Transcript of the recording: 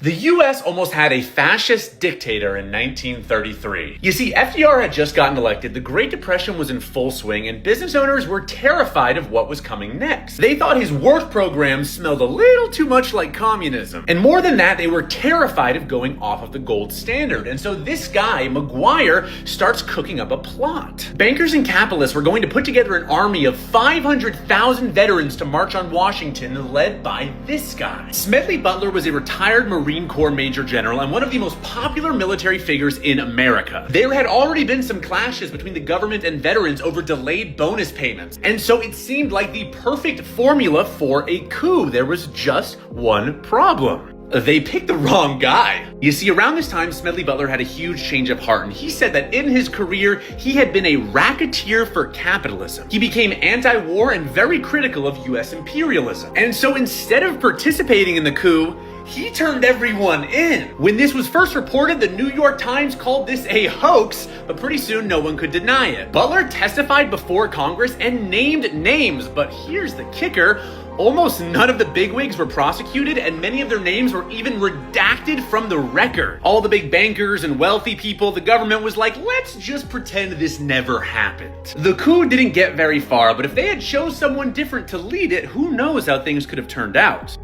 The US almost had a fascist dictator in 1933. You see, FDR had just gotten elected, the Great Depression was in full swing, and business owners were terrified of what was coming next. They thought his work programs smelled a little too much like communism. And more than that, they were terrified of going off of the gold standard. And so this guy, Maguire, starts cooking up a plot. Bankers and capitalists were going to put together an army of 500,000 veterans to march on Washington, led by this guy. Smedley Butler was a retired Marine Corps Major General and one of the most popular military figures in America. There had already been some clashes between the government and veterans over delayed bonus payments, and so it seemed like the perfect formula for a coup. There was just one problem. They picked the wrong guy. You see, around this time, Smedley Butler had a huge change of heart, and he said that in his career, he had been a racketeer for capitalism. He became anti-war and very critical of US imperialism. And so instead of participating in the coup, he turned everyone in. When this was first reported, the New York Times called this a hoax, but pretty soon no one could deny it. Butler testified before Congress and named names, but here's the kicker. Almost none of the bigwigs were prosecuted, and many of their names were even redacted from the record. All the big bankers and wealthy people, the government was like, let's just pretend this never happened. The coup didn't get very far, but if they had chose someone different to lead it, who knows how things could have turned out.